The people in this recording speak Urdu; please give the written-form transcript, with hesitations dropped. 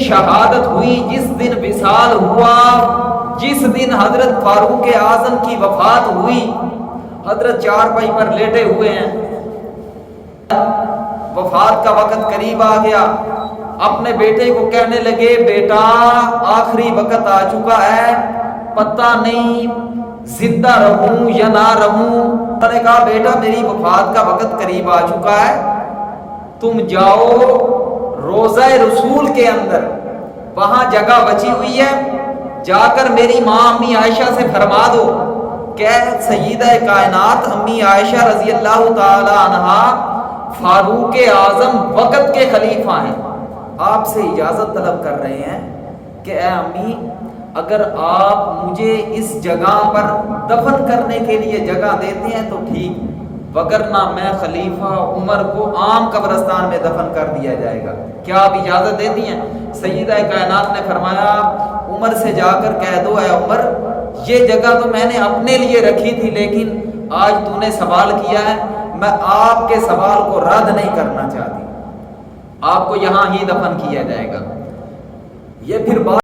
شہادت ہوئی، جس دن وصال ہوا، جس دن حضرت فاروق اعظم کی وفات ہوئی، حضرت چارپائی پر لیٹے ہوئے ہیں، وفات کا وقت قریب آ گیا، اپنے بیٹے کو کہنے لگے بیٹا آخری وقت آ چکا ہے، پتہ نہیں زندہ رہوں یا نہ رہوں۔ میں نے کہا بیٹا میری وفات کا وقت قریب آ چکا ہے، تم جاؤ روضہ رسول کے اندر، وہاں جگہ بچی ہوئی ہے، جا کر میری ماں امی عائشہ سے فرما دو کہ سیدہ کائنات امی عائشہ رضی اللہ تعالی عنہا فاروق اعظم وقت کے خلیفہ ہیں، آپ سے اجازت طلب کر رہے ہیں کہ اے امی اگر آپ مجھے اس جگہ پر دفن کرنے کے لیے جگہ دیتے ہیں تو ٹھیک، وگرنہ میں خلیفہ عمر کو عام قبرستان میں دفن کر دیا جائے گا، کیا آپ اجازت دیتی ہیں؟ سیدہ کائنات نے فرمایا عمر سے جا کر کہہ دو اے عمر یہ جگہ تو میں نے اپنے لیے رکھی تھی، لیکن آج تو نے سوال کیا ہے، میں آپ کے سوال کو رد نہیں کرنا چاہتی، آپ کو یہاں ہی دفن کیا جائے گا۔ یہ پھر بات